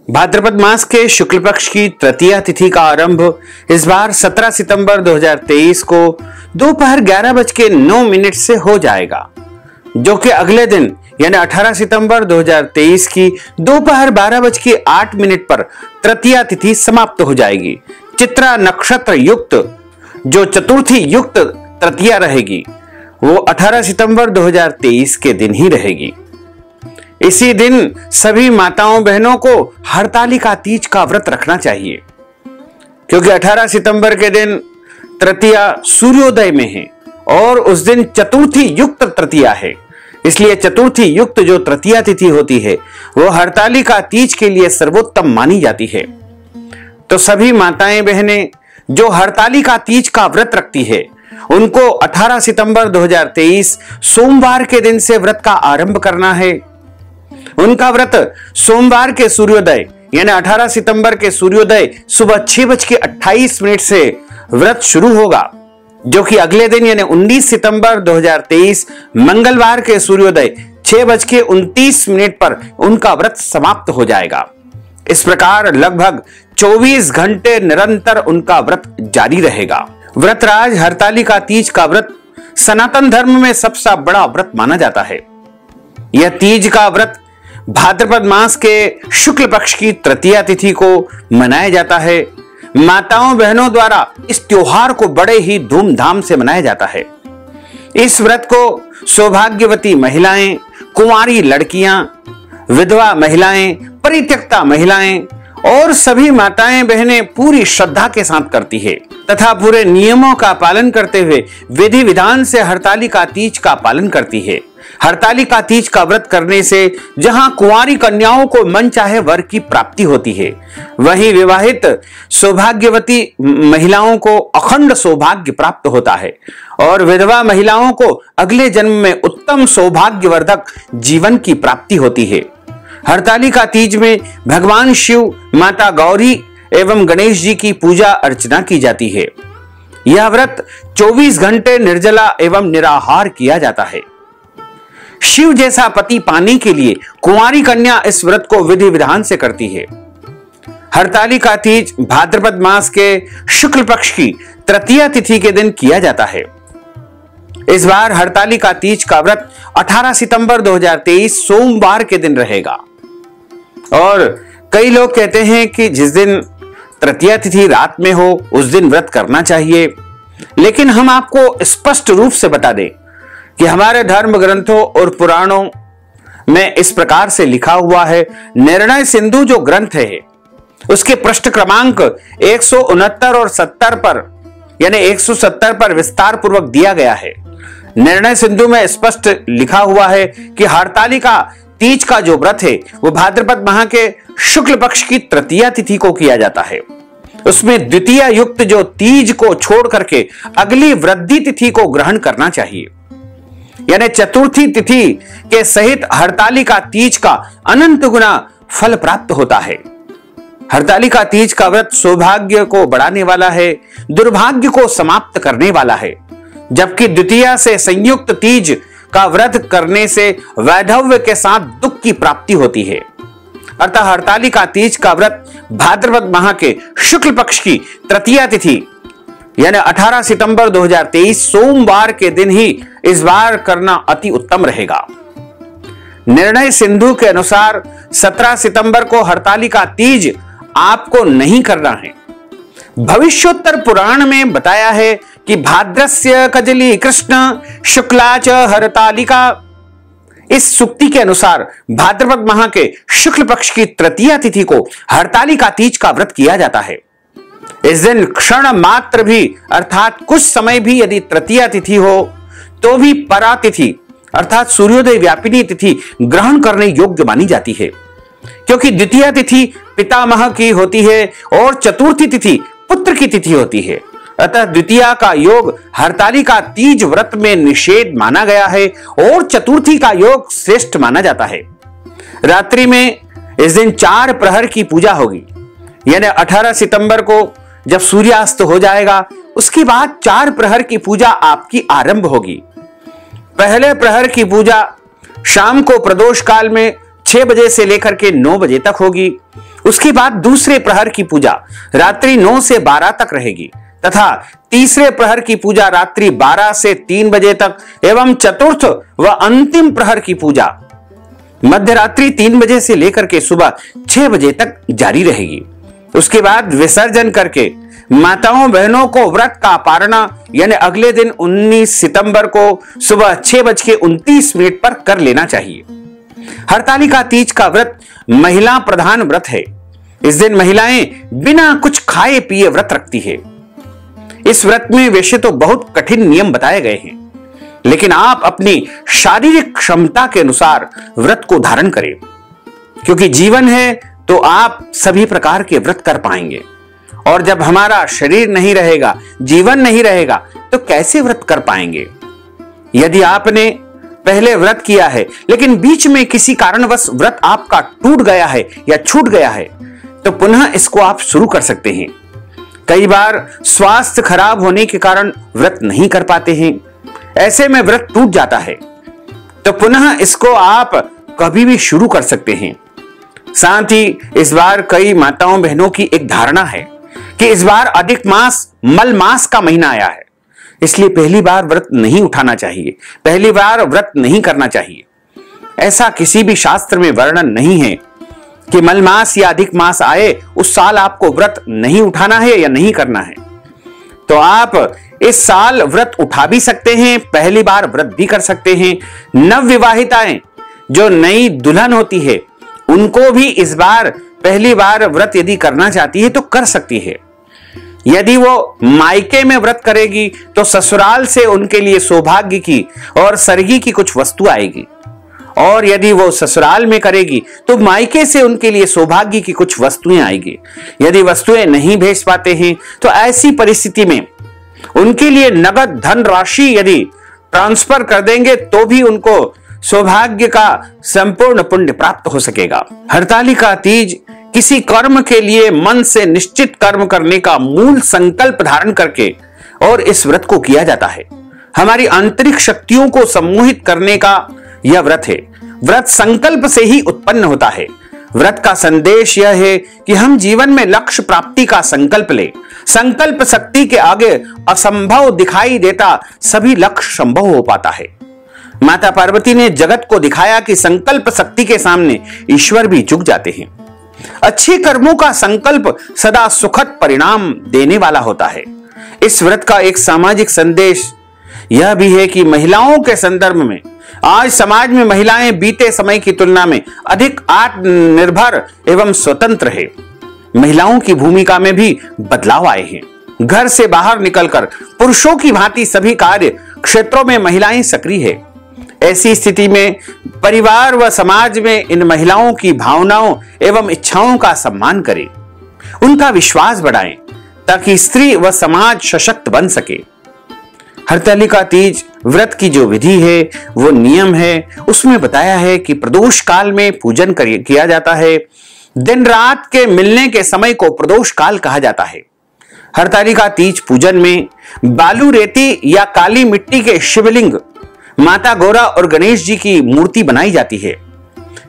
भाद्रपद मास के शुक्ल पक्ष की तृतीया तिथि का आरंभ इस बार 17 सितंबर 2023 को दोपहर 11:09 से हो जाएगा, जो कि अगले दिन यानी 18 सितंबर 2023 की दोपहर 12:08 पर तृतीया तिथि समाप्त हो जाएगी। चित्रा नक्षत्र युक्त जो चतुर्थी युक्त तृतीया रहेगी वो 18 सितंबर 2023 के दिन ही रहेगी। इसी दिन सभी माताओं बहनों को हरतालिका तीज का व्रत रखना चाहिए, क्योंकि 18 सितंबर के दिन तृतीया सूर्योदय में है और उस दिन चतुर्थी युक्त तृतीया है। इसलिए चतुर्थी युक्त जो तृतीया तिथि होती है वो हरतालिका तीज के लिए सर्वोत्तम मानी जाती है। तो सभी माताएं बहनें जो हरतालिका तीज का व्रत रखती है उनको 18 सितंबर 2023 सोमवार के दिन से व्रत का आरंभ करना है। उनका व्रत सोमवार के सूर्योदय यानी 18 सितंबर के सूर्योदय सुबह 6:28 से व्रत शुरू होगा, जो कि अगले दिन यानी 19 सितंबर 2023 मंगलवार के सूर्योदय 6:29 पर उनका व्रत समाप्त हो जाएगा। इस प्रकार लगभग 24 घंटे निरंतर उनका व्रत जारी रहेगा। व्रतराज हरतालिका तीज का व्रत सनातन धर्म में सबसे बड़ा व्रत माना जाता है। यह तीज का व्रत भाद्रपद मास के शुक्ल पक्ष की तृतीया तिथि को मनाया जाता है। माताओं बहनों द्वारा इस त्योहार को बड़े ही धूमधाम से मनाया जाता है। इस व्रत को सौभाग्यवती महिलाएं, कुंवारी लड़कियां, विधवा महिलाएं, परित्यक्ता महिलाएं और सभी माताएं बहनें पूरी श्रद्धा के साथ करती है तथा पूरे नियमों का पालन करते हुए विधि विधान से हरतालिका तीज का पालन करती है। हरतालिका तीज का व्रत करने से जहां कुंवारी कन्याओं को मन चाहे वर की प्राप्ति होती है, वहीं विवाहित सौभाग्यवती महिलाओं को अखंड सौभाग्य प्राप्त होता है और विधवा महिलाओं को अगले जन्म में उत्तम सौभाग्यवर्धक जीवन की प्राप्ति होती है। हरतालिका तीज में भगवान शिव, माता गौरी एवं गणेश जी की पूजा अर्चना की जाती है। यह व्रत 24 घंटे निर्जला एवं निराहार किया जाता है। शिव जैसा पति पाने के लिए कुंवारी कन्या इस व्रत को विधि विधान से करती है। हरतालिका तीज भाद्रपद मास के शुक्ल पक्ष की तृतीया तिथि के दिन किया जाता है। इस बार हरतालिका तीज का व्रत 18 सितंबर 2023 सोमवार के दिन रहेगा और कई लोग कहते हैं कि जिस दिन तृतीया तिथि रात में हो उस दिन व्रत करना चाहिए, लेकिन हम आपको स्पष्ट रूप से बता दें कि हमारे धर्म ग्रंथों और पुराणों में इस प्रकार से लिखा हुआ है। निर्णय सिंधु जो ग्रंथ है उसके पृष्ठ क्रमांक 169 और 70 पर यानी 170 पर विस्तार पूर्वक दिया गया है। निर्णय सिंधु में स्पष्ट लिखा हुआ है कि हरतालिका तीज का जो व्रत है वो भाद्रपद माह के शुक्ल पक्ष की तृतीया तिथि को किया जाता है। उसमें द्वितीया युक्त जो तीज को छोड़ करके अगली वृद्धि तिथि को ग्रहण करना चाहिए, यानी चतुर्थी तिथि के सहित हरतालिका तीज का अनंत गुना फल प्राप्त होता है। हरतालिका तीज का व्रत सौभाग्य को बढ़ाने वाला है, दुर्भाग्य को समाप्त करने वाला है, जबकि द्वितीया से संयुक्त तीज का व्रत करने से वैधव्य के साथ दुख की प्राप्ति होती है। अतः हरतालिका तीज का व्रत भाद्रपद माह के शुक्ल पक्ष की तृतीया तिथि यानी 18 सितंबर 2023 सोमवार के दिन ही इस बार करना अति उत्तम रहेगा। निर्णय सिंधु के अनुसार 17 सितंबर को हरतालिका तीज आपको नहीं करना है। भविष्योत्तर पुराण में बताया है कि भाद्रस्य कजली कृष्ण शुक्ला च हरतालिका। इस सुक्ति के अनुसार भाद्रपद माह के शुक्ल पक्ष की तृतीया तिथि को हरतालिका तीज का व्रत किया जाता है। इस दिन क्षण मात्र भी अर्थात कुछ समय भी यदि तृतीया तिथि हो तो भी परा तिथि अर्थात सूर्योदय व्यापिनी तिथि ग्रहण करने योग्य मानी जाती है, क्योंकि द्वितीया तिथि पितामह की होती है और चतुर्थी तिथि पुत्र की तिथि होती है। अतः द्वितीया का योग हरतालिका तीज व्रत में निषेध माना गया है और चतुर्थी का योग श्रेष्ठ माना जाता है। रात्रि में इस दिन 4 प्रहर की पूजा होगी, यानी 18 सितंबर को जब सूर्यास्त हो जाएगा उसके बाद 4 प्रहर की पूजा आपकी आरंभ होगी। पहले प्रहर की पूजा शाम को प्रदोष काल में 6 बजे से लेकर के 9 बजे तक होगी उसके बाद दूसरे प्रहर की पूजा रात्रि 9 से 12 तक रहेगी तथा तीसरे प्रहर की पूजा रात्रि 12 से 3 बजे तक एवं चतुर्थ व अंतिम प्रहर की पूजा मध्य रात्रि 3 बजे से लेकर के सुबह 6 बजे तक जारी रहेगी। उसके बाद विसर्जन करके माताओं बहनों को व्रत का पारणा यानी अगले दिन 19 सितंबर को सुबह 6:29 पर कर लेना चाहिए। हरतालिका तीज का व्रत महिला प्रधान व्रत है। इस दिन महिलाएं बिना कुछ खाए पिए व्रत रखती है। इस व्रत में वैसे तो बहुत कठिन नियम बताए गए हैं, लेकिन आप अपनी शारीरिक क्षमता के अनुसार व्रत को धारण करें, क्योंकि जीवन है तो आप सभी प्रकार के व्रत कर पाएंगे। और जब हमारा शरीर नहीं रहेगा, जीवन नहीं रहेगा, तो कैसे व्रत कर पाएंगे। यदि आपने पहले व्रत किया है लेकिन बीच में किसी कारणवश व्रत आपका टूट गया है या छूट गया है, तो पुनः इसको आप शुरू कर सकते हैं। कई बार स्वास्थ्य खराब होने के कारण व्रत नहीं कर पाते हैं, ऐसे में व्रत टूट जाता है, तो पुनः इसको आप कभी भी शुरू कर सकते हैं। साथ ही इस बार कई माताओं बहनों की एक धारणा है कि इस बार अधिक मास मल मास का महीना आया है, इसलिए पहली बार व्रत नहीं उठाना चाहिए, पहली बार व्रत नहीं करना चाहिए। ऐसा किसी भी शास्त्र में वर्णन नहीं है कि मल मास या अधिक मास आए उस साल आपको व्रत नहीं उठाना है या नहीं करना है। तो आप इस साल व्रत उठा भी सकते हैं, पहली बार व्रत भी कर सकते हैं। नवविवाहिताएं जो नई दुल्हन होती है उनको भी इस बार पहली बार व्रत यदि करना चाहती है तो कर सकती है। यदि वो मायके में व्रत करेगी तो ससुराल से उनके लिए सौभाग्य की और सरगी की कुछ वस्तु आएगी, और यदि वो ससुराल में करेगी तो मायके से उनके लिए सौभाग्य की कुछ वस्तुएं आएगी। यदि वस्तुएं नहीं भेज पाते हैं तो ऐसी परिस्थिति में उनके लिए नगद धन राशि यदि ट्रांसफर कर देंगे तो भी उनको सौभाग्य का संपूर्ण पुण्य प्राप्त हो सकेगा। हरतालिका तीज किसी कर्म के लिए मन से निश्चित कर्म करने का मूल संकल्प धारण करके और इस व्रत को किया जाता है। हमारी आंतरिक शक्तियों को सम्मोहित करने का यह व्रत है। व्रत संकल्प से ही उत्पन्न होता है। व्रत का संदेश यह है कि हम जीवन में लक्ष्य प्राप्ति का संकल्प लें। संकल्प शक्ति के आगे असंभव दिखाई देता सभी लक्ष्य संभव हो पाता है। माता पार्वती ने जगत को दिखाया कि संकल्प शक्ति के सामने ईश्वर भी झुक जाते हैं। अच्छे कर्मों का संकल्प सदा सुखद परिणाम देने वाला होता है। इस व्रत का एक सामाजिक संदेश यह भी है कि महिलाओं के संदर्भ में आज समाज में महिलाएं बीते समय की तुलना में अधिक आत्मनिर्भर एवं स्वतंत्र है। महिलाओं की भूमिका में भी बदलाव आए हैं। घर से बाहर निकलकर पुरुषों की भांति सभी कार्य क्षेत्रों में महिलाएं सक्रिय है। ऐसी स्थिति में परिवार व समाज में इन महिलाओं की भावनाओं एवं इच्छाओं का सम्मान करें, उनका विश्वास बढ़ाएं, ताकि स्त्री व समाज सशक्त बन सके। हरतालिका तीज व्रत की जो विधि है, वो नियम है, उसमें बताया है कि प्रदोष काल में पूजन किया जाता है। दिन रात के मिलने के समय को प्रदोष काल कहा जाता है। हरतालिका तीज पूजन में बालू रेती या काली मिट्टी के शिवलिंग, माता गौरा और गणेश जी की मूर्ति बनाई जाती है।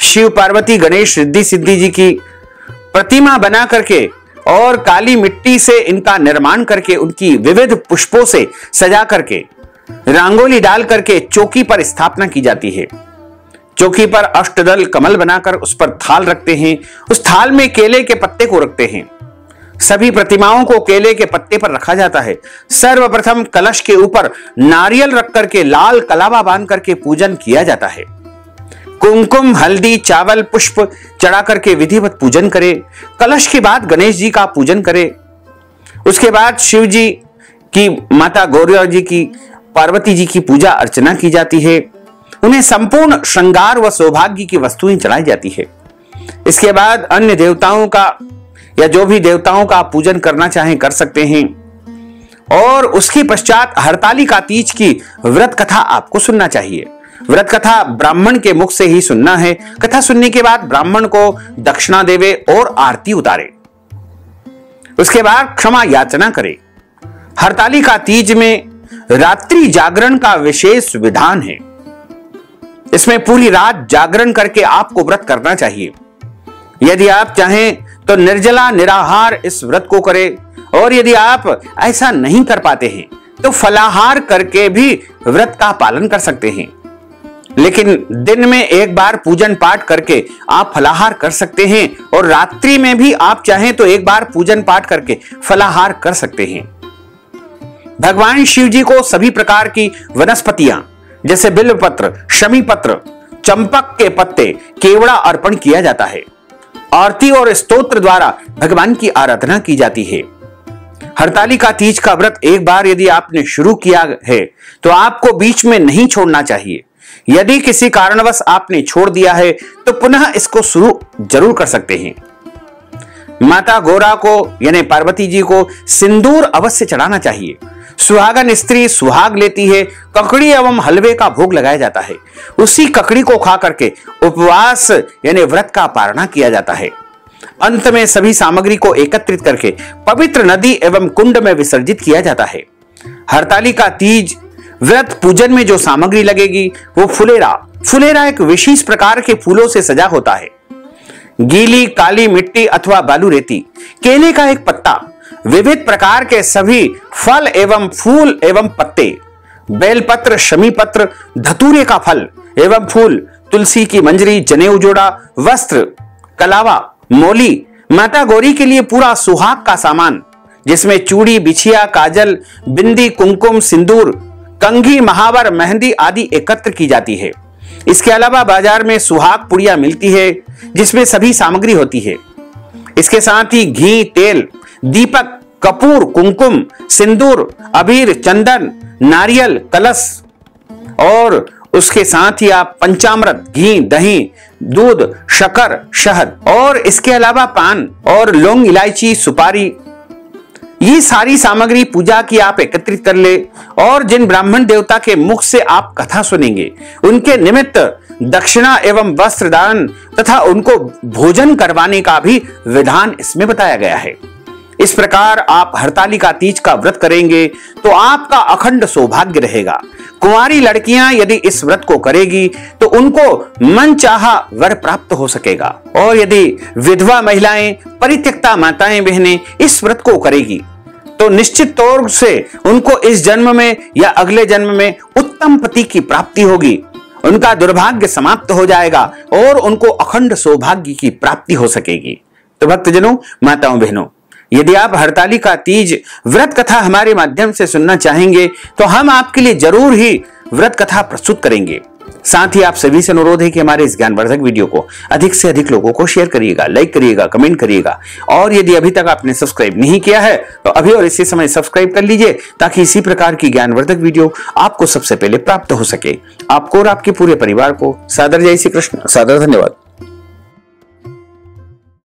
शिव पार्वती गणेश रिद्धि सिद्धि जी की प्रतिमा बना करके और काली मिट्टी से इनका निर्माण करके उनकी विविध पुष्पों से सजा करके रंगोली डाल करके चौकी पर स्थापना की जाती है। चौकी पर अष्टदल कमल बनाकर उस पर थाल रखते हैं। उस थाल में केले के पत्ते को रखते हैं। सभी प्रतिमाओं को केले के पत्ते पर रखा जाता है। सर्वप्रथम कलश के ऊपर नारियल रख करके लाल कलावा बांध करके पूजन किया जाता है। कुमकुम, हल्दी, चावल, पुष्प चढ़ा करके विधिवत पूजन करे। कलश के बाद गणेश जी का पूजन करे। उसके बाद शिव जी की, माता गौरा जी की, पार्वती जी की पूजा अर्चना की जाती है। उन्हें संपूर्ण श्रृंगार व सौभाग्य की वस्तुएं चढ़ाई जाती है। इसके बाद अन्य देवताओं का या जो भी देवताओं का पूजन करना चाहें कर सकते हैं। और उसके पश्चात हरतालिका तीज की व्रत कथा आपको सुनना चाहिए। व्रत कथा ब्राह्मण के मुख से ही सुनना है। कथा सुनने के बाद ब्राह्मण को दक्षिणा देवे और आरती उतारे। उसके बाद क्षमा याचना करे। हरतालिका तीज में रात्रि जागरण का विशेष विधान है। इसमें पूरी रात जागरण करके आपको व्रत करना चाहिए। यदि आप चाहें तो निर्जला निराहार इस व्रत को करें। और यदि आप ऐसा नहीं कर पाते हैं तो फलाहार करके भी व्रत का पालन कर सकते हैं। लेकिन दिन में एक बार पूजन पाठ करके आप फलाहार कर सकते हैं और रात्रि में भी आप चाहें तो एक बार पूजन पाठ करके फलाहार कर सकते हैं। भगवान शिव जी को सभी प्रकार की वनस्पतियां जैसे बिल्वपत्र, शमी पत्र, चंपक के पत्ते, केवड़ा अर्पण किया जाता है। आरती और स्तोत्र द्वारा भगवान की आराधना की जाती है। हरतालिका तीज का व्रत एक बार यदि आपने शुरू किया है तो आपको बीच में नहीं छोड़ना चाहिए। यदि किसी कारणवश आपने छोड़ दिया है तो पुनः इसको शुरू जरूर कर सकते हैं। माता गौरा को यानी पार्वती जी को सिंदूर अवश्य चढ़ाना चाहिए। सुहागन स्त्री सुहाग लेती है, ककड़ी एवं हलवे का भोग लगाया जाता है। उसी ककड़ी को खा करके उपवास यानी व्रत का पारणा किया जाता है। अंत में सभी सामग्री को एकत्रित करके पवित्र नदी एवं कुंड में विसर्जित किया जाता है। हरतालिका तीज व्रत पूजन में जो सामग्री लगेगी वो फुलेरा एक विशेष प्रकार के फूलों से सजा होता है। गीली काली मिट्टी अथवा बालू रेती, केले का एक पत्ता, विविध प्रकार के सभी फल एवं फूल एवं पत्ते, बेलपत्र, शमी पत्र, धतूरे का फल एवं फूल, तुलसी की मंजरी, जनेऊ जोड़ा, वस्त्र, कलावा, मोली, माता गौरी के लिए पूरा सुहाग का सामान जिसमें चूड़ी, बिछिया, काजल, बिंदी, कुमकुम, सिंदूर, कंघी, महावर, मेहंदी आदि एकत्र की जाती है। इसके अलावा बाजार में सुहाग पुड़िया मिलती है जिसमें सभी सामग्री होती है। इसके साथ ही घी, तेल, दीपक, कपूर, कुमकुम, सिंदूर, अबीर, चंदन, नारियल, कलश और उसके साथ ही आप पंचामृत, घी, दही, दूध, शक्कर, शहद और इसके अलावा पान और लौंग, इलायची, सुपारी, ये सारी सामग्री पूजा की आप एकत्रित कर ले। और जिन ब्राह्मण देवता के मुख से आप कथा सुनेंगे उनके निमित्त दक्षिणा एवं वस्त्र दान तथा उनको भोजन करवाने का भी विधान इसमें बताया गया है। इस प्रकार आप हरतालिका तीज का व्रत करेंगे तो आपका अखंड सौभाग्य रहेगा। कुंवारी लड़कियां यदि इस व्रत को करेगी तो उनको मनचाहा वर प्राप्त हो सकेगा। और यदि विधवा महिलाएं, परित्यक्ता माताएं बहनें इस व्रत को करेगी तो निश्चित तौर से उनको इस जन्म में या अगले जन्म में उत्तम पति की प्राप्ति होगी। उनका दुर्भाग्य समाप्त हो जाएगा और उनको अखंड सौभाग्य की प्राप्ति हो सकेगी। तो भक्तजनों, माताओं, बहनों, यदि आप हरतालिका तीज व्रत कथा हमारे माध्यम से सुनना चाहेंगे तो हम आपके लिए जरूर ही व्रत कथा प्रस्तुत करेंगे। साथ ही आप सभी से अनुरोध है कि हमारे इस ज्ञानवर्धक वीडियो को अधिक से अधिक लोगों को शेयर करिएगा, लाइक करिएगा, कमेंट करिएगा। और यदि अभी तक आपने सब्सक्राइब नहीं किया है तो अभी और इसी समय सब्सक्राइब कर लीजिए ताकि इसी प्रकार की ज्ञानवर्धक वीडियो आपको सबसे पहले प्राप्त हो सके। आपको और आपके पूरे परिवार को सादर जय श्री कृष्ण, सादर धन्यवाद।